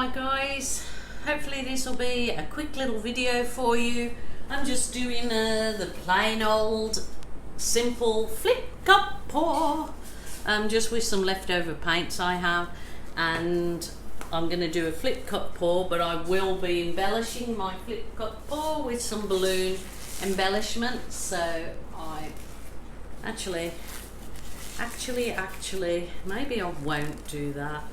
Hi guys, hopefully this will be a quick little video for you. I'm just doing the plain old simple flip cup pour, just with some leftover paints I have, and I'm going to do a flip cup pour, but I will be embellishing my flip cup pour with some balloon embellishments. So I actually maybe I won't do that.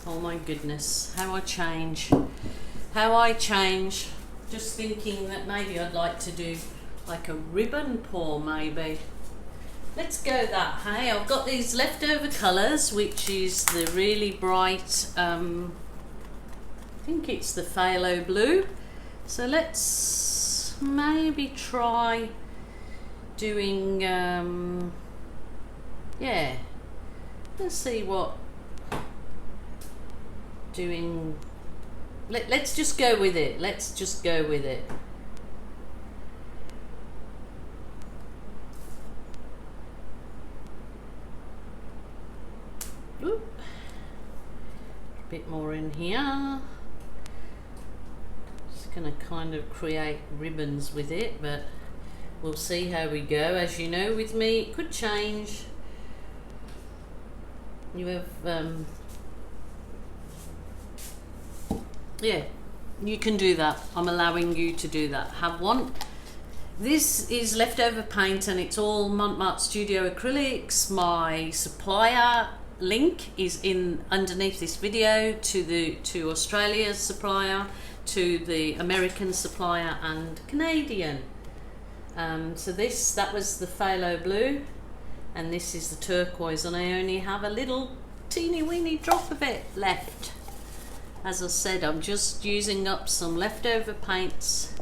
Oh my goodness, how I change. Just thinking that maybe I'd like to do like a ribbon pour maybe. Let's go that, hey. I've got these leftover colours, which is the really bright, I think it's the phthalo blue. So let's maybe try doing, yeah, let's see what doing. Let's just go with it. Ooh. A bit more in here. Just gonna kind of create ribbons with it, but we'll see how we go. As you know, with me it could change. You have yeah, you can do that. I'm allowing you to do that. Have one. This is leftover paint and it's all Mont Studio acrylics. My supplier link is in underneath this video to Australia's supplier, to the American supplier and Canadian. So that was the phthalo blue, and this is the turquoise, and I only have a little teeny weeny drop of it left. As I said, I'm just using up some leftover paints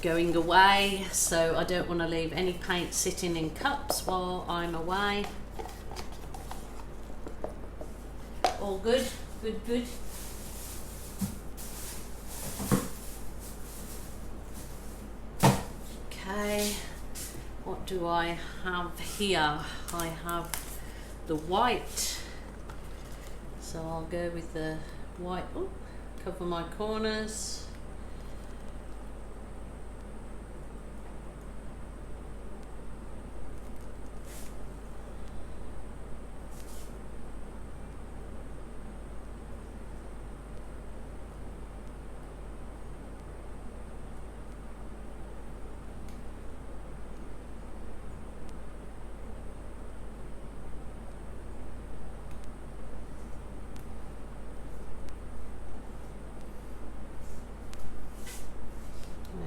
going away, so I don't want to leave any paint sitting in cups while I'm away. All good, good. Okay, what do I have here? I have the white. So I'll go with the white. Ooh, cover my corners.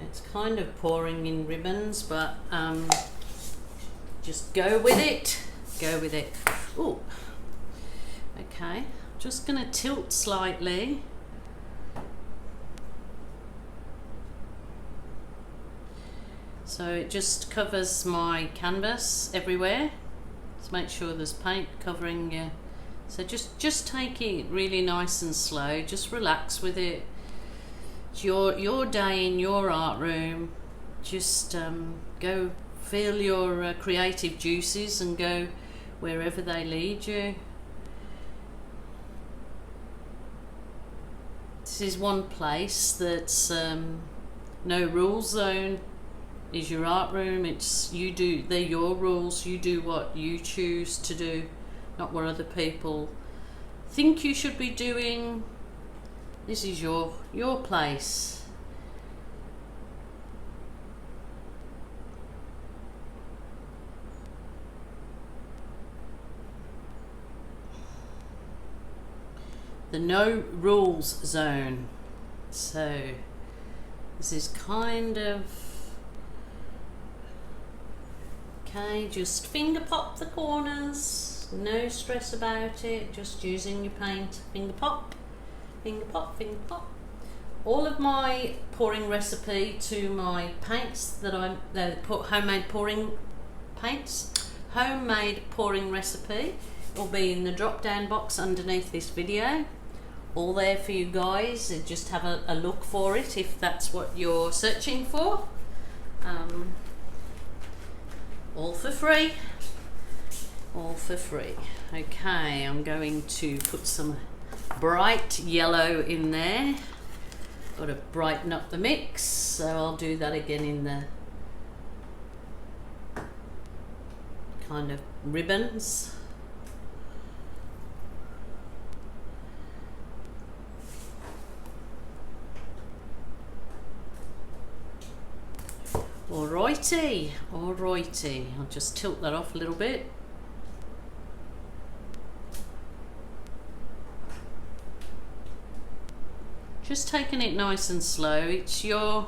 It's kind of pouring in ribbons, but just go with it. Ooh. Okay, just gonna tilt slightly. So it just covers my canvas everywhere. Let's make sure there's paint covering you. So just take it really nice and slow. Just relax with it. It's your day in your art room. Just go feel your creative juices and go wherever they lead you. This is one place that's no rule zone. Is your art room. It's you do. They're your rules. You do what you choose to do, not what other people think you should be doing. This is your place. The no rules zone. So this is kind of okay. Just finger pop the corners. No stress about it. Just using your paint. Finger pop. Finger pop. All of my pouring recipe to my paints that homemade pouring recipe will be in the drop down box underneath this video. All there for you guys. Just have a look for it if that's what you're searching for. All for free. Okay, I'm going to put some bright yellow in there. Got to brighten up the mix, so I'll do that again in the kind of ribbons. Alrighty, I'll just tilt that off a little bit. Just taking it nice and slow. It's your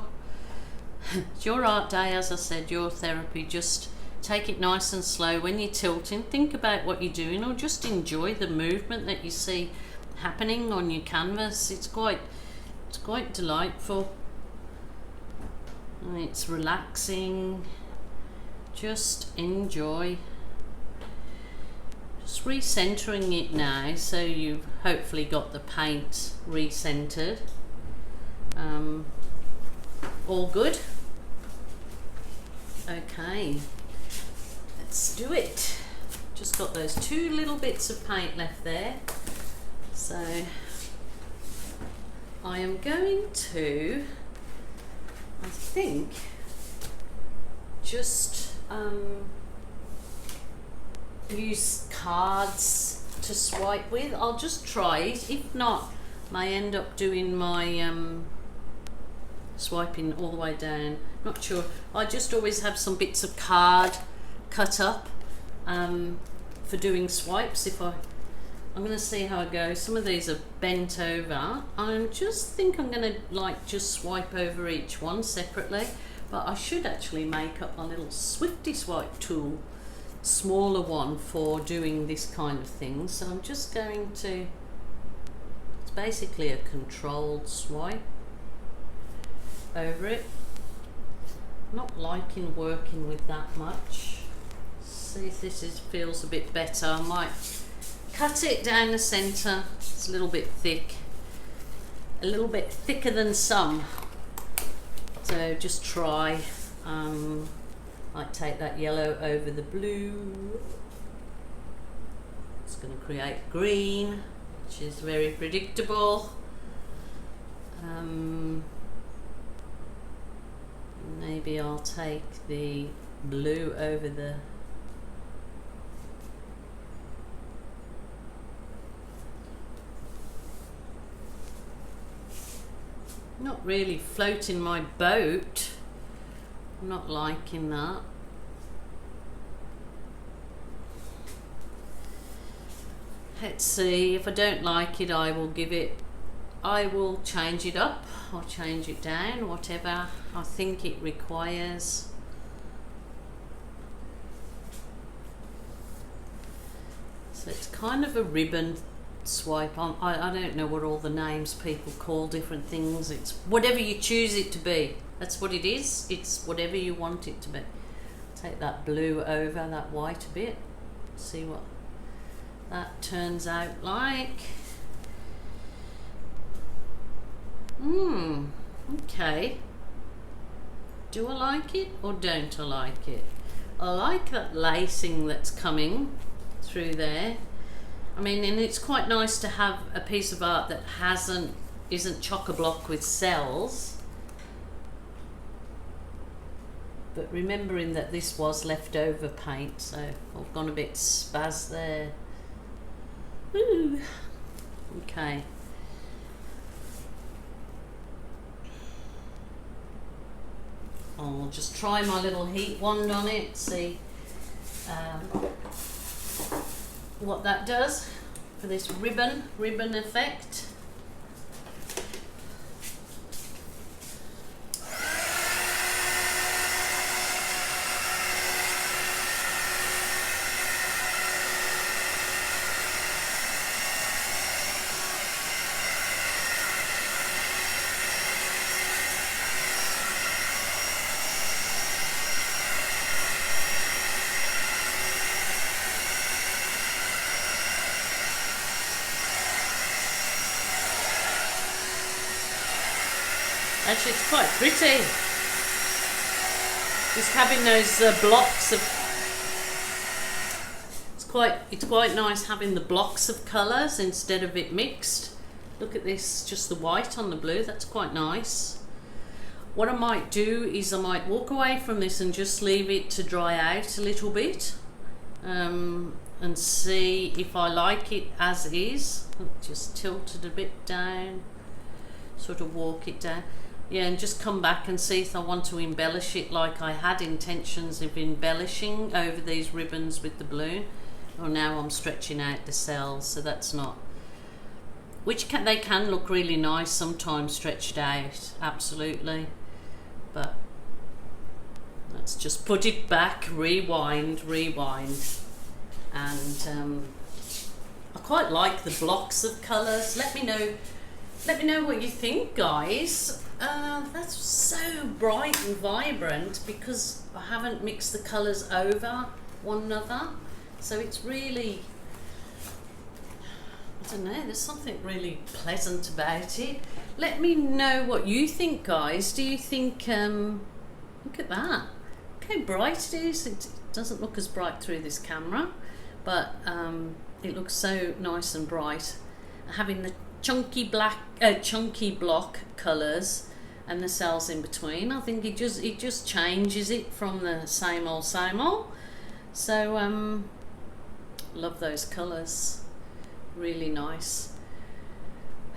art day, as I said, your therapy. Just take it nice and slow. When you're tilting, think about what you're doing, or just enjoy the movement that you see happening on your canvas. It's quite delightful. And it's relaxing. Just enjoy. Just recentering it now, so you've hopefully got the paint recentered. All good. Okay, let's do it. Just got those 2 little bits of paint left there, so I am going to, I think, just use cards to swipe with. I'll just try it. If not, I end up doing my swiping all the way down. Not sure. I just always have some bits of card cut up for doing swipes. I'm going to see how it goes. Some of these are bent over. I just think I'm going to just swipe over each one separately, but I should actually make up my little Swifty swipe tool, smaller one, for doing this kind of thing. So I'm just going to, it's basically a controlled swipe over it. Not liking working with that much. See if this feels a bit better. I might cut it down the center. It's a little bit thick, a little bit thicker than some, so just try. Might take that yellow over the blue. It's going to create green, which is very predictable. Maybe I'll take the blue over the not really floating my boat. I'm not liking that. Let's see, if I don't like it, I will change it up or change it down, whatever I think it requires. So it's kind of a ribbon swipe on. I don't know what all the names people call different things. It's whatever you choose it to be. That's what it is. It's whatever you want it to be. Take that blue over that white a bit. See what that turns out like. Okay. Do I like it or don't I like it? I like that lacing that's coming through there. I mean, and it's quite nice to have a piece of art that isn't chock-a-block with cells. But remembering that this was leftover paint, so I've gone a bit spaz there. Ooh. Okay. I'll just try my little heat wand on it, see what that does for this ribbon effect. Actually, it's quite pretty. Just having those blocks of. It's quite nice having the blocks of colours instead of it mixed. Look at this, just the white on the blue, that's quite nice. What I might do is I might walk away from this and just leave it to dry out a little bit, and see if I like it as is. Just tilt it a bit down, sort of walk it down. Yeah, and just come back and see if I want to embellish it like I had intentions of embellishing over these ribbons with the balloon. Well, now I'm stretching out the cells, so that's not, they can look really nice sometimes stretched out, absolutely. But let's just put it back, rewind, and I quite like the blocks of colours. Let me know what you think, guys. That's so bright and vibrant because I haven't mixed the colours over one another, so it's really, I don't know, there's something really pleasant about it. Let me know what you think, guys. Do you think, look at that, look how bright it is. It doesn't look as bright through this camera, but it looks so nice and bright. Having the chunky block colours and the cells in between, I think it just changes it from the same old. So love those colours, really nice.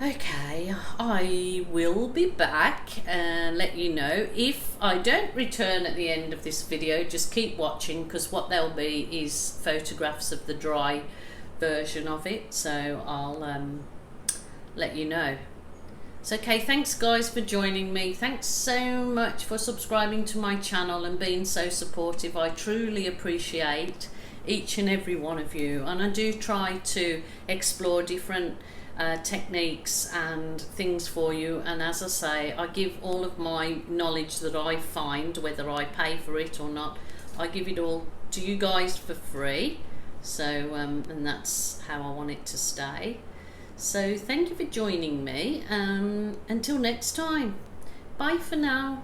Okay, I will be back and let you know. If I don't return at the end of this video, just keep watching, because what there'll be is photographs of the dry version of it, so I'll let you know. So okay, thanks guys for joining me. Thanks so much for subscribing to my channel and being so supportive. I truly appreciate each and every one of you, and I do try to explore different techniques and things for you, and as I say, I give all of my knowledge that I find, whether I pay for it or not, I give it all to you guys for free. So and that's how I want it to stay. So thank you for joining me. Until next time, bye for now.